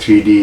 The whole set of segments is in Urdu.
3D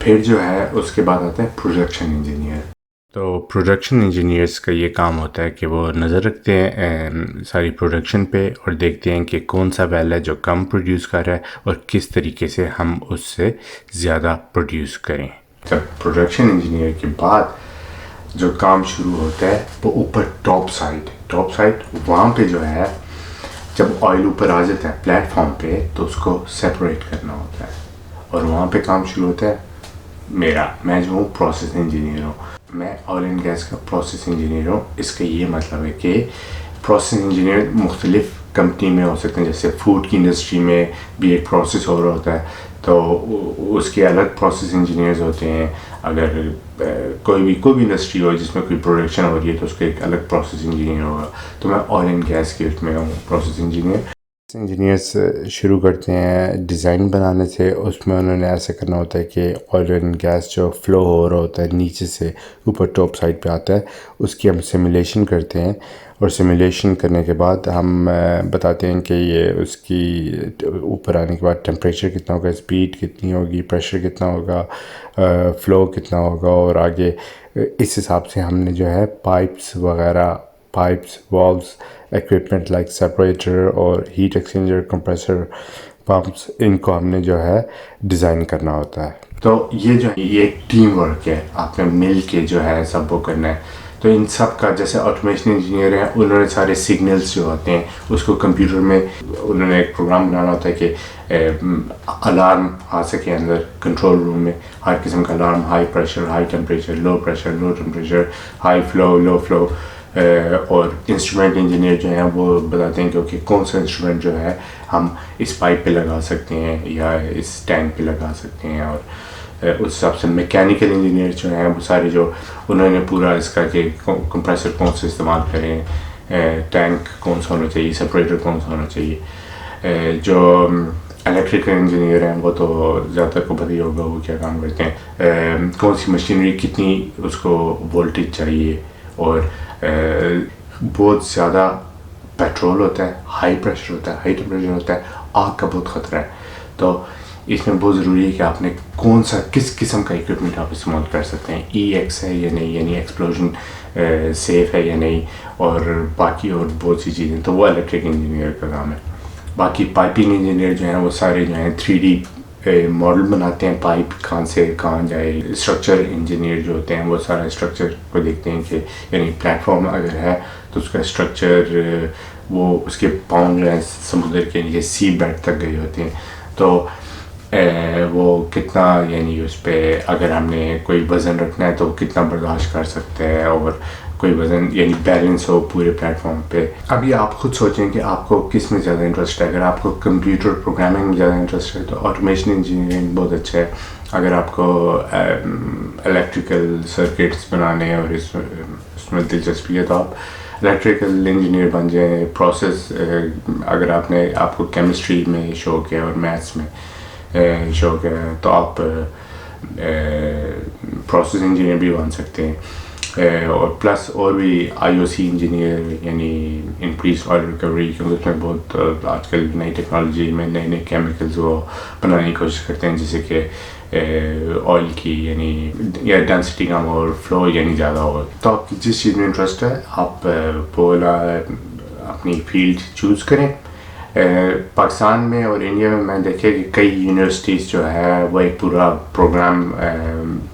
پھر جو ہے اس کے بعد آتا ہے پروڈکشن انجینئر. تو پروڈکشن انجینئرس کا یہ کام ہوتا ہے کہ وہ نظر رکھتے ہیں ساری پروڈکشن پہ اور دیکھتے ہیں کہ کون سا ویل ہے جو کم پروڈیوس کر رہا ہے اور کس طریقے سے ہم اس سے زیادہ پروڈیوس کریں. جب پروڈکشن انجینئر کے بعد جو کام شروع ہوتا ہے وہ اوپر ٹاپ سائٹ وہاں پہ جو ہے جب آئل اوپر آ جاتا ہے پلیٹ فارم پہ تو اس کو سیپریٹ کرنا ہوتا ہے اور وہاں پہ کام شروع ہوتا ہے میں جو ہوں پروسیس انجینئر ہوں. میں آئل اینڈ گیس کا پروسیس انجینئر ہوں. اس کا یہ مطلب ہے کہ پروسیس انجینئر مختلف کمپنی میں ہو سکتے ہیں. جیسے فوڈ کی انڈسٹری میں بھی ایک پروسیس ہو رہا ہوتا ہے تو اس کے الگ پروسیس انجینئرز ہوتے ہیں. اگر کوئی بھی انڈسٹری ہو جس میں کوئی پروڈکشن ہو رہی ہے تو اس کا ایک الگ پروسیس انجینئر ہوگا. تو میں آئل اینڈ گیس کے اس میں ہوں پروسیس انجینئر. انجینئرس شروع کرتے ہیں ڈیزائن بنانے سے. اس میں انہوں نے ایسا کرنا ہوتا ہے کہ آئل اینڈ گیس جو فلو ہو رہا ہوتا ہے نیچے سے اوپر ٹاپ سائڈ پہ آتا ہے اس کی ہم سیمولیشن کرتے ہیں اور سیمولیشن کرنے کے بعد ہم بتاتے ہیں کہ یہ اس کی اوپر آنے کے بعد ٹیمپریچر کتنا ہوگا, اسپیڈ کتنی ہوگی, پریشر کتنا ہوگا, فلو کتنا ہوگا اور آگے اس حساب سے ہم نے جو ہے pipes, valves, equipment like separator اور ہیٹ ایکسچینجر, کمپریسر, پمپس, ان کو ہم نے جو ہے ڈیزائن کرنا ہوتا ہے. تو یہ جو ہے یہ ایک ٹیم ورک ہے, آپ نے مل کے جو ہے سب وہ کرنا ہے. تو ان سب کا جیسے آٹومیشن انجینئر ہیں انہوں نے سارے سگنلز جو ہوتے ہیں اس کو کمپیوٹر میں انہوں نے ایک پروگرام بنانا ہوتا ہے کہ الارم آ سکے اندر کنٹرول روم میں, ہر قسم کا alarm, high pressure, high temperature, low pressure, low temperature, high flow, low flow. اور انسٹرومنٹ انجینئر جو ہیں وہ بتاتے ہیں کہ کون سا انسٹرومنٹ جو ہے ہم اس پائپ پہ لگا سکتے ہیں یا اس ٹینک پہ لگا سکتے ہیں. اور اس حساب سے میکینیکل انجینئر جو ہیں وہ سارے جو انہوں نے پورا اس کا کہ کمپریسر کون سے استعمال کریں, ٹینک کون سا ہونا چاہیے, سپریٹر کون سا ہونا چاہیے. جو الیکٹریکل انجینئر ہیں وہ تو زیادہ تر کو پتہ ہی ہوگا وہ کیا کام کرتے ہیں, کون سی مشینری کتنی اس کو وولٹیج چاہیے. اور بہت زیادہ پیٹرول ہوتا ہے, ہائی پریشر ہوتا ہے, ہائی ٹیمپریچر ہوتا ہے, آگ کا بہت خطرہ ہے. تو اس میں بہت ضروری ہے کہ آپ نے کس قسم کا ایکوپمنٹ آپ استعمال کر سکتے ہیں, ای ایکس ہے یا نہیں, یعنی ایکسپلوژن سیف ہے یا نہیں, اور باقی اور بہت سی چیزیں. تو وہ الیکٹرک انجینئر کا کام ہے. باقی پائپنگ انجینئر جو ہیں وہ سارے جو ہیں 3D ماڈل بناتے ہیں, پائپ کہاں سے کہاں جائے. اسٹرکچر انجینئر جو ہوتے ہیں وہ سارا اسٹرکچر کو دیکھتے ہیں کہ یعنی پلیٹ فارم اگر ہے تو اس کا اسٹرکچر وہ اس کے پاؤں جو ہیں سمندر کے نیچے سی بیڈ تک گئے ہوتے ہیں. تو وہ کتنا یعنی اس پہ اگر ہم نے کوئی وزن رکھنا ہے تو کتنا برداشت کر سکتے ہیں, اور کوئی وزن یعنی بیلنس ہو پورے پلیٹ فارم پہ. ابھی آپ خود سوچیں کہ آپ کو کس میں زیادہ انٹرسٹ ہے. اگر آپ کو کمپیوٹر پروگرامنگ میں زیادہ انٹرسٹ ہے تو آٹومیشن انجینئرنگ بہت اچھا ہے. اگر آپ کو الیکٹریکل سرکٹس بنانے اور اس میں دلچسپی ہے تو آپ الیکٹریکل انجینئر بن جائیں. پروسیس اگر آپ کو کیمسٹری میں شوق ہے اور میتھس میں شوق ہے تو آپ پروسیس انجینئر بھی بن سکتے ہیں. اور پلس اور بھی آئی او سی انجینئر یعنی انکریز آئل ریکوری, کیونکہ اس میں بہت آج کل نئی ٹیکنالوجی میں نئے کیمیکلز وہ بنانے کی کوشش کرتے ہیں جیسے کہ آئل کی یعنی یا ڈینسٹی کم ہو اور فلو یعنی زیادہ ہو. تو آپ کی جس چیز میں انٹرسٹ ہے آپ وہ اپنی فیلڈ چوز کریں. پاکستان میں اور انڈیا میں دیکھے کہ کئی یونیورسٹیز جو ہے وہ ایک پورا پروگرام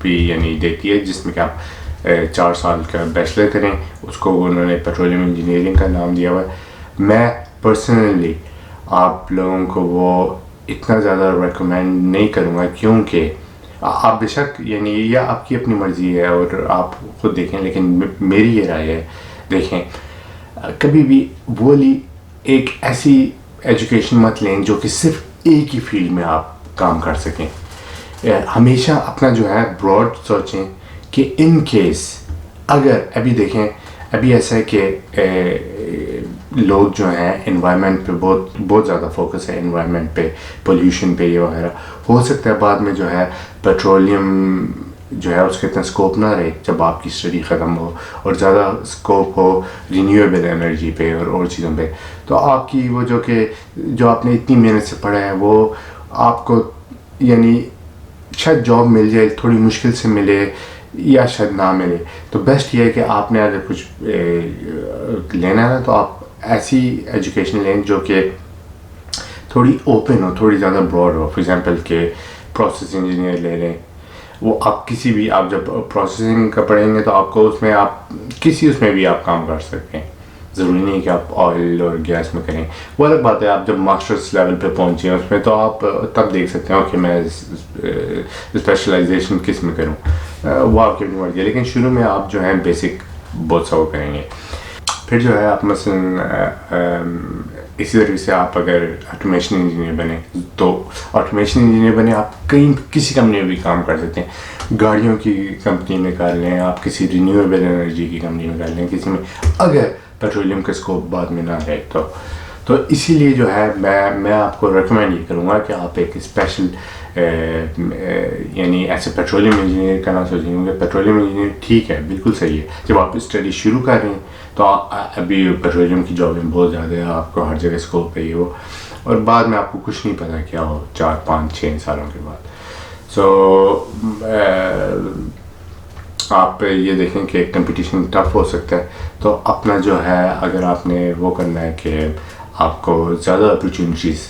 بھی یعنی دیتی ہے جس میں کہ آپ 4 سال کا بیچلر کریں. اس کو انہوں نے پیٹرولیم انجینئرنگ کا نام دیا ہوا ہے. میں پرسنلی آپ لوگوں کو وہ اتنا زیادہ ریکمینڈ نہیں کروں گا کیونکہ آپ بے شک یعنی یہ آپ کی اپنی مرضی ہے اور آپ خود دیکھیں, لیکن میری یہ رائے ہے دیکھیں کبھی بھی وہ ایک ایسی ایجوکیشن مت لیں جو کہ صرف ایک ہی فیلڈ میں آپ کام کر سکیں. ہمیشہ اپنا جو ہے براڈ سوچیں کہ ان کیس اگر ابھی دیکھیں ابھی ایسا ہے کہ لوگ جو ہیں انوائرمنٹ پہ بہت زیادہ فوکس ہے, انوائرمنٹ پہ, پولیوشن پہ یہ وغیرہ. ہو سکتا ہے بعد میں جو ہے پیٹرولیم جو ہے اس کا اتنا اسکوپ نہ رہے جب آپ کی اسٹڈی ختم ہو اور زیادہ اسکوپ ہو رینیویبل انرجی پہ اور چیزوں پہ. تو آپ کی وہ جو آپ نے اتنی محنت سے پڑھا ہے وہ آپ کو یعنی شاید جاب مل جائے تھوڑی مشکل سے ملے یا شاید نہ ملے, تو بیسٹ یہ ہے کہ آپ نے اگر کچھ لینا ہے نا تو آپ ایسی ایجوکیشن لیں جو کہ تھوڑی اوپن ہو, تھوڑی زیادہ براڈ ہو. فار ایگزامپل کہ پروسیس انجینئر لے لیں, وہ آپ کسی بھی آپ جب پروسیسنگ کا پڑھیں گے تو آپ کو اس میں آپ کسی اس میں بھی آپ کام کر سکتے ہیں, ضروری نہیں کہ آپ آئل اور گیس میں کریں. وہ الگ بات ہے آپ جب ماسٹرس لیول پہ پہنچے ہیں اس میں تو آپ تب دیکھ سکتے ہیں کہ میں اسپیشلائزیشن کس میں کروں, وہ آپ کی اپنی مرضی ہے. لیکن شروع میں آپ جو ہیں بیسک بہت سا وہ کریں گے. پھر جو ہے آپ مثلاً اسی طریقے سے آپ اگر آٹومیشن انجینئر بنیں تو آٹومیشن انجینئر بنیں آپ کہیں کسی کمپنی میں بھی کام کر سکتے ہیں. گاڑیوں کی کمپنی میں کر لیں, آپ کسی رینیویبل انرجی کی کمپنی میں کر لیں, کسی میں اگر پیٹرولیم کا اسکوپ بعد میں نہ رہے تو اسی لیے جو ہے میں آپ کو ریکمینڈ یہ کروں گا کہ آپ ایک اسپیشل یعنی ایسے پیٹرولیم انجینئر کا نہ سوچیں گے. پیٹرولیم انجینئر ٹھیک ہے, بالکل صحیح ہے, جب آپ اسٹڈی شروع کر رہے ہیں تو ابھی پیٹرولیم کی جابیں بہت زیادہ ہے, آپ کو ہر جگہ اسکوپ ہے یہ وہ, اور بعد میں آپ کو کچھ نہیں پتا کیا ہو 4 5 6 سالوں کے بعد. سو آپ یہ دیکھیں کہ کمپٹیشن ٹف ہو سکتا ہے, تو اپنا جو ہے اگر آپ نے وہ کرنا ہے کہ آپ کو زیادہ اپرچونیٹیز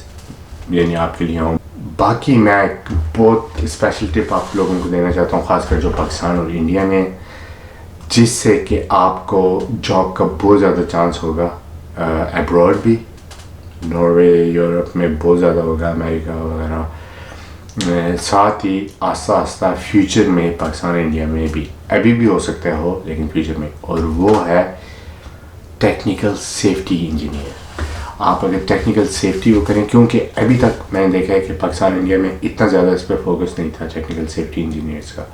یعنی آپ کے لیے ہوں. باقی میں ایک بہت اسپیشل ٹپ آپ لوگوں کو دینا چاہتا ہوں, خاص کر جو پاکستان اور انڈیا میں, جس سے کہ آپ کو جاب کا بہت زیادہ چانس ہوگا ایبراڈ بھی, ناروے یورپ میں بہت زیادہ ہوگا, امریکہ وغیرہ, ساتھ ہی آہستہ آہستہ فیوچر میں پاکستان انڈیا میں بھی, ابھی بھی ہو سکتا ہے ہو لیکن فیوچر میں, اور وہ ہے ٹیکنیکل سیفٹی انجینئر. آپ اگر ٹیکنیکل سیفٹی وہ کریں, کیونکہ ابھی تک میں نے دیکھا ہے کہ پاکستان انڈیا میں اتنا زیادہ اس پہ فوکس نہیں تھا ٹیکنیکل سیفٹی انجینئرس کا.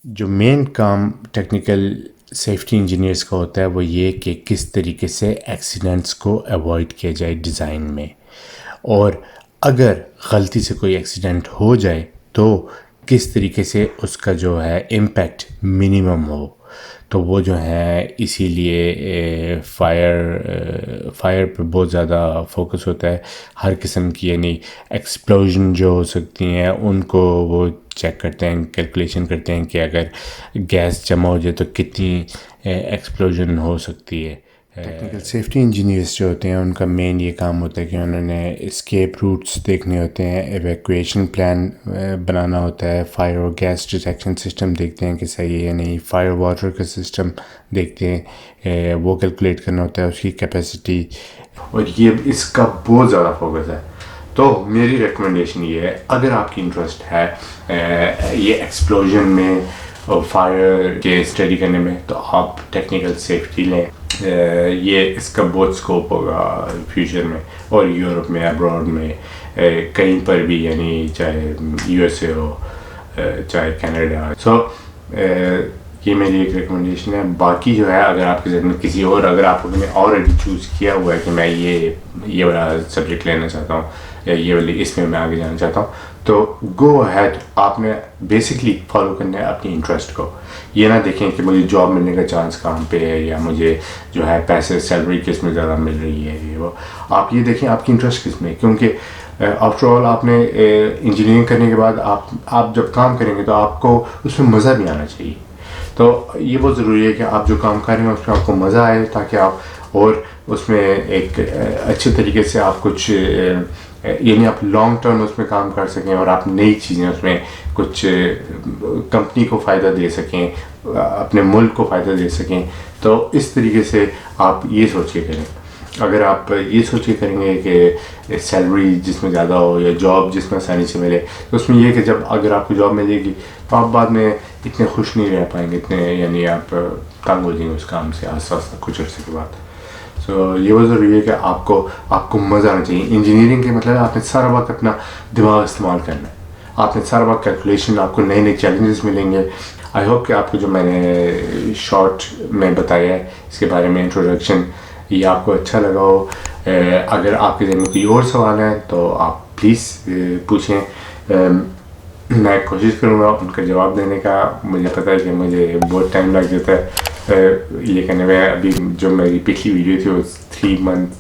جو مین کام ٹیکنیکل سیفٹی انجینئرس کا ہوتا ہے وہ یہ کہ کس طریقے سے ایکسیڈنٹس کو ایوائڈ کیا جائے ڈیزائن میں, اور اگر غلطی سے کوئی ایکسیڈنٹ ہو جائے تو کس طریقے سے اس کا جو ہے امپیکٹ منیمم ہو. تو وہ جو ہے اسی لیے فائر پہ بہت زیادہ فوکس ہوتا ہے ہر قسم کی, یعنی ایکسپلوژن جو ہو سکتی ہیں ان کو وہ چیک کرتے ہیں, کیلکولیشن کرتے ہیں کہ اگر گیس جمع ہو جائے تو کتنی ایکسپلوژن ہو سکتی ہے. ٹیکنیکل سیفٹی انجینئرس جو ہوتے ہیں ان کا مین یہ کام ہوتا ہے کہ انہوں نے اسکیپ روٹس دیکھنے ہوتے ہیں, ایویکویشن پلان بنانا ہوتا ہے, فائر اور گیس ڈیٹیکشن سسٹم دیکھتے ہیں کہ صحیح ہے یا نہیں, فائر واٹر کا سسٹم دیکھتے ہیں, وہ کیلکولیٹ کرنا ہوتا ہے اس کی کیپیسٹی, اور یہ اس کا بہت زیادہ فوکس ہے. تو میری ریکمنڈیشن یہ ہے اگر آپ کی انٹرسٹ ہے یہ ایکسپلوژن میں اور فائر کے اسٹڈی کرنے میں تو آپ ٹیکنیکل سیفٹی لیں. یہ اس کا بہت اسکوپ ہوگا فیوچر میں, اور یورپ میں, ابراڈ میں, کہیں پر بھی, یعنی چاہے یو ایس اے ہو چاہے کینیڈا. سو یہ میری ایک ریکمنڈیشن ہے. باقی جو ہے اگر آپ کے ذہن میں کسی اور, اگر آپ نے آلریڈی چوز کیا ہوا ہے کہ میں یہ والا سبجیکٹ لینا چاہتا ہوں یا یہ والی اس میں آگے جانا چاہتا ہوں, تو گو ہیڈ. آپ نے بیسکلی فالو کرنا ہے اپنی انٹرسٹ کو. یہ نہ دیکھیں کہ مجھے جاب ملنے کا چانس کہاں پہ ہے یا مجھے جو ہے پیسے سیلری کس میں زیادہ مل رہی ہے, یہ وہ. آپ یہ دیکھیں آپ کی انٹرسٹ کس میں, کیونکہ آفٹر آل آپ نے انجینئرنگ کرنے کے بعد آپ جب کام کریں گے تو آپ کو اس میں مزہ بھی آنا چاہیے. تو یہ بہت ضروری ہے کہ آپ جو کام کر رہے ہیں اس میں آپ کو مزہ آئے, تاکہ آپ اور اس میں ایک اچھے طریقے سے آپ کچھ یعنی آپ لانگ ٹرم اس میں کام کر سکیں اور آپ نئی چیزیں اس میں کچھ کمپنی کو فائدہ دے سکیں, اپنے ملک کو فائدہ دے سکیں. تو اس طریقے سے آپ یہ سوچ کے کریں. اگر آپ یہ سوچ کے کریں گے کہ سیلری جس میں زیادہ ہو یا جاب جس میں آسانی سے ملے, تو اس میں یہ کہ جب اگر آپ کو جاب ملے گی تو آپ بعد میں اتنے خوش نہیں رہ پائیں گے, اتنے یعنی آپ تنگ ہو جائیں گے اس کام سے آہستہ آہستہ کچھ عرصے کے بعد. سو یہ بہت ضروری ہے کہ آپ کو مزہ آنا چاہیے. انجینئرنگ کے مطلب آپ نے سارا وقت اپنا دماغ استعمال کرنا ہے, آپ نے سارا وقت کیلکولیشن, آپ کو نئے نئے چیلنجز ملیں گے. آئی ہوپ کہ آپ کو جو میں نے شارٹ میں بتایا ہے اس کے بارے میں انٹروڈکشن, یہ آپ کو اچھا لگا ہو. اگر آپ کے ذہن میں کوئی اور سوال ہے تو آپ پلیز پوچھیں, میں کوشش کروں گا ان کا جواب دینے کا. مجھے پتہ ہے کہ مجھے بہت ٹائم لگ جاتا ہے یہ کرنے میں. ابھی جو میری پچھلی ویڈیو تھی وہ 3 months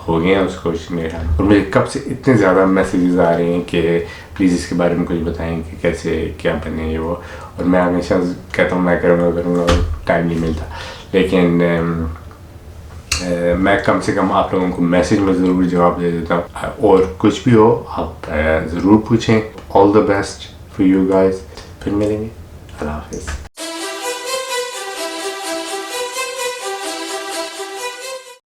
ہو گئے ہیں اس کو میرے خیال میں. اور مجھے کب سے اتنے زیادہ میسیجز آ رہے ہیں کہ پلیز اس کے بارے میں کچھ بتائیں کہ کیسے کیا بنے یہ وہ, اور میں ہمیشہ کہتا ہوں میں کروں گا, ٹائم نہیں ملتا. لیکن میں کم سے کم آپ لوگوں کو میسیج میں ضرور جواب دے دیتا ہوں, اور کچھ بھی ہو آپ ضرور پوچھیں. All the best for you guys. پھر ملیں گے. اللہ حافظ.